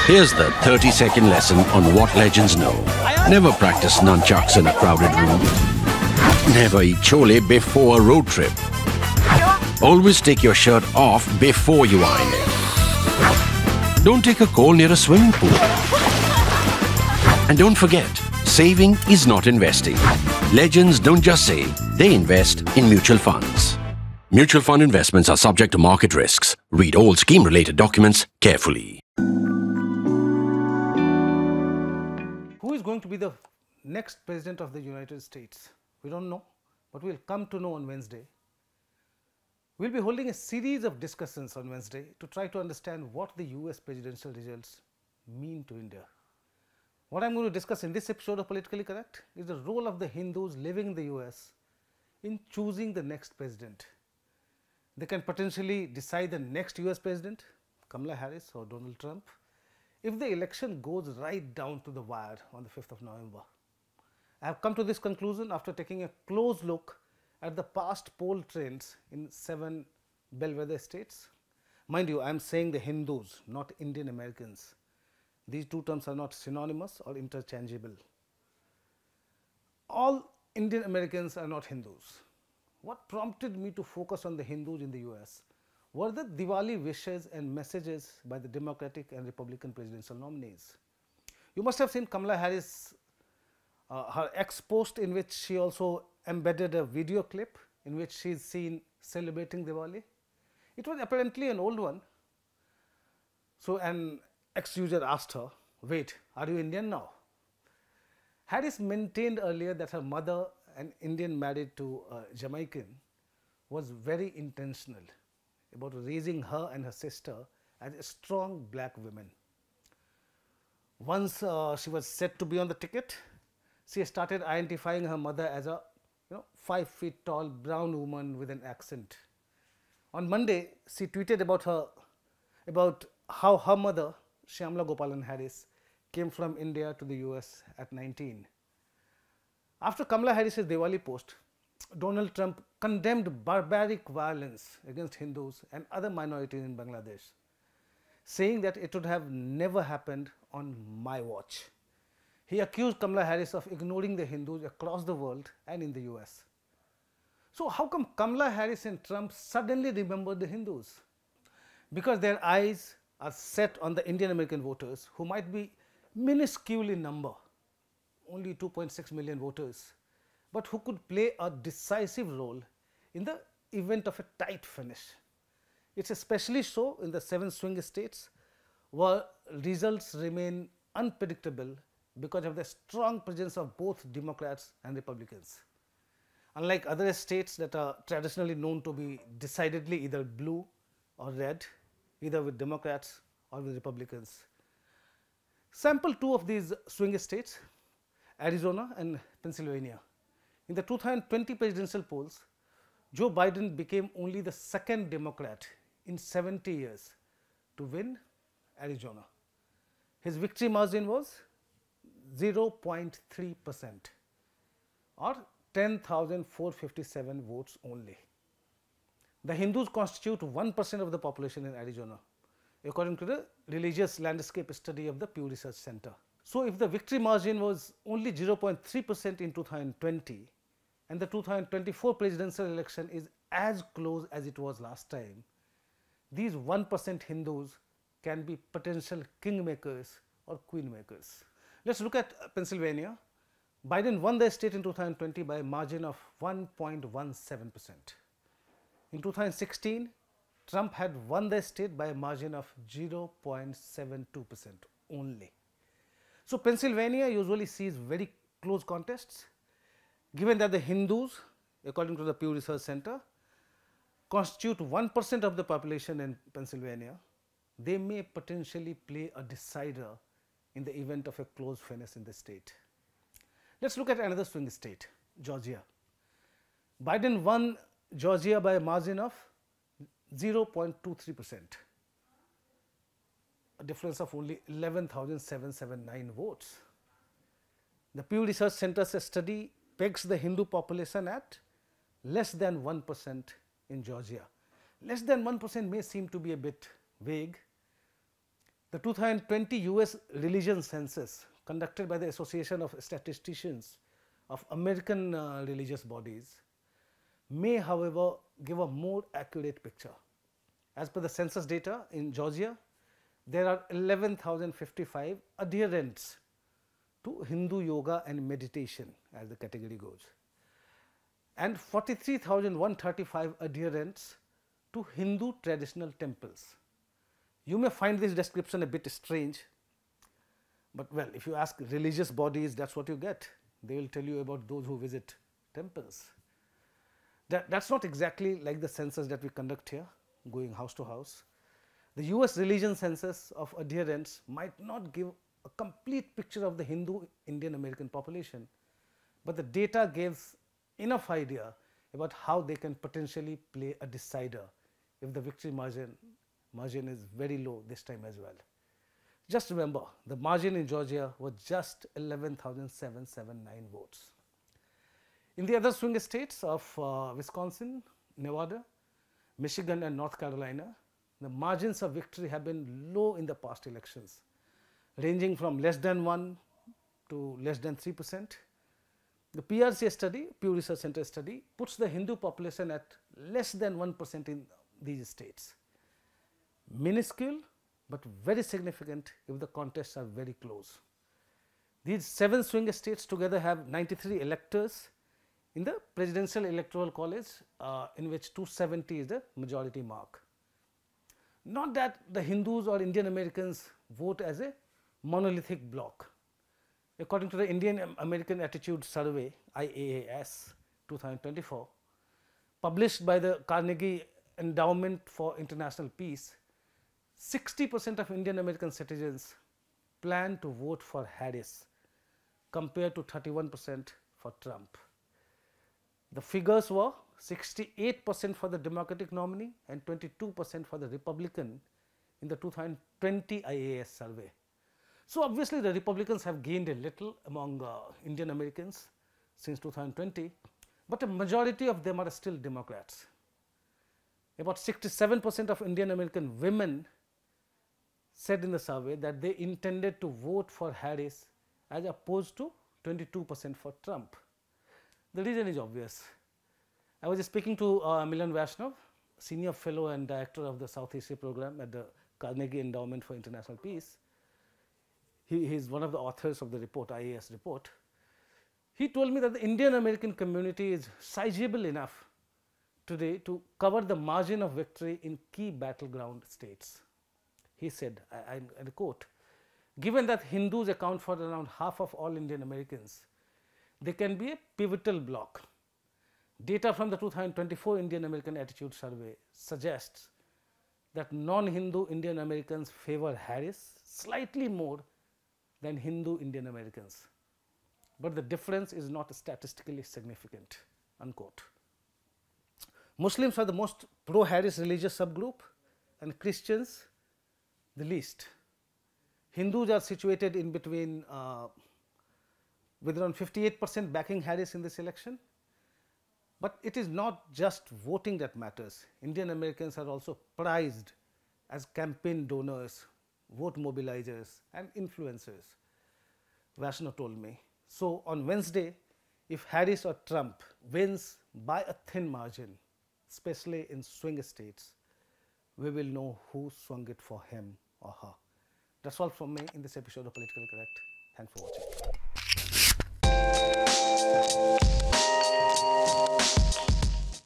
Here's the 30-second lesson on what legends know. Never practice nunchucks in a crowded room. Never eat chole before a road trip. Always take your shirt off before you iron it. Don't take a call near a swimming pool. And don't forget, saving is not investing. Legends don't just save, they invest in mutual funds. Mutual fund investments are subject to market risks. Read all scheme-related documents carefully. Who is going to be the next president of the United States? We don't know, but we'll come to know on Wednesday. We'll be holding a series of discussions on Wednesday to try to understand what the US presidential results mean to India. What I'm going to discuss in this episode of Politically Correct is the role of the Hindus living in the US in choosing the next president. They can potentially decide the next US president, Kamala Harris or Donald Trump, if the election goes right down to the wire on the 5th of November. I have come to this conclusion after taking a close look at the past poll trends in 7 bellwether states. Mind you, I am saying the Hindus, not Indian Americans. These two terms are not synonymous or interchangeable. All Indian Americans are not Hindus. What prompted me to focus on the Hindus in the US were the Diwali wishes and messages by the Democratic and Republican presidential nominees. You must have seen Kamala Harris, her ex-post in which she also embedded a video clip in which she is seen celebrating Diwali. It was apparently an old one. So an ex-user asked her, "Wait, are you Indian now?" Harris maintained earlier that her mother, an Indian married to a Jamaican, was very intentional about raising her and her sister as strong black women. Once she was set to be on the ticket, she started identifying her mother as a 5 feet tall brown woman with an accent. On Monday, she tweeted about how her mother, Shyamala Gopalan Harris, came from India to the US at 19. After Kamala Harris's Diwali post, Donald Trump condemned barbaric violence against Hindus and other minorities in Bangladesh, saying that it would have never happened on my watch. He accused Kamala Harris of ignoring the Hindus across the world and in the US. So how come Kamala Harris and Trump suddenly remembered the Hindus? Because their eyes are set on the Indian American voters who might be minuscule in number, only 2.6 million voters, but who could play a decisive role in the event of a tight finish. It's especially so in the 7 swing states where results remain unpredictable because of the strong presence of both Democrats and Republicans. Unlike other states that are traditionally known to be decidedly either blue or red, either with Democrats or with Republicans. Sample 2 of these swing states, Arizona and Pennsylvania. In the 2020 presidential polls, Joe Biden became only the second Democrat in 70 years to win Arizona. His victory margin was 0.3% or 10,457 votes only. The Hindus constitute 1% of the population in Arizona, according to the religious landscape study of the Pew Research Center. So if the victory margin was only 0.3% in 2020 and the 2024 presidential election is as close as it was last time, these 1% Hindus can be potential kingmakers or queenmakers. Let's look at Pennsylvania. Biden won the state in 2020 by a margin of 1.17%. In 2016, Trump had won the state by a margin of 0.72% only. So Pennsylvania usually sees very close contests. Given that the Hindus, according to the Pew Research Center, constitute 1% of the population in Pennsylvania, they may potentially play a decider in the event of a close finish in the state. Let's look at another swing state, Georgia. Biden won Georgia by a margin of 0.23%, a difference of only 11,779 votes. The Pew Research Center's study pegs the Hindu population at less than 1% in Georgia. Less than 1% may seem to be a bit vague, The 2020 US religion census conducted by the Association of Statisticians of American religious bodies may, however, give a more accurate picture. As per the census data in Georgia, there are 11,055 adherents to Hindu yoga and meditation, as the category goes, and 43,135 adherents to Hindu traditional temples. You may find this description a bit strange, but well, if you ask religious bodies, that is what you get. They will tell you about those who visit temples. That is not exactly like the census that we conduct here, going house to house. The US religion census of adherents might not give a complete picture of the Hindu Indian American population, but the data gives enough idea about how they can potentially play a decider if the victory margin is very low this time as well. Just remember, the margin in Georgia was just 11,779 votes. In the other swing states of Wisconsin, Nevada, Michigan and North Carolina, the margins of victory have been low in the past elections, ranging from less than 1 to less than 3%. The PRC study, Pew Research Center study, puts the Hindu population at less than 1% in these states. Minuscule, but very significant if the contests are very close. These 7 swing states together have 93 electors in the Presidential Electoral College, in which 270 is the majority mark. Not that the Hindus or Indian Americans vote as a monolithic bloc. According to the Indian American Attitude Survey, IAAS 2024, published by the Carnegie Endowment for International Peace, 60% of Indian American citizens plan to vote for Harris compared to 31% for Trump. The figures were 68% for the Democratic nominee and 22% for the Republican in the 2020 IAS survey. So, obviously, the Republicans have gained a little among Indian Americans since 2020, but a majority of them are still Democrats. About 67% of Indian American women said in the survey that they intended to vote for Harris as opposed to 22% for Trump. The reason is obvious. I was speaking to Milan Vaishnav, senior fellow and director of the South Asia program at the Carnegie Endowment for International Peace. He is one of the authors of the report, IAS report. He told me that the Indian American community is sizable enough today to cover the margin of victory in key battleground states. He said, I quote, "Given that Hindus account for around half of all Indian Americans, they can be a pivotal bloc. Data from the 2024 Indian American Attitude Survey suggests that non-Hindu Indian Americans favor Harris slightly more than Hindu Indian Americans, but the difference is not statistically significant." Unquote. Muslims are the most pro-Harris religious subgroup and Christians the least. Hindus are situated in between with around 58% backing Harris in this election. But it is not just voting that matters. Indian Americans are also prized as campaign donors, vote mobilizers and influencers, Vaishnav told me. So, on Wednesday, if Harris or Trump wins by a thin margin, especially in swing states, we will know who swung it for him or her. That's all from me in this episode of Politically Correct. Thanks for watching.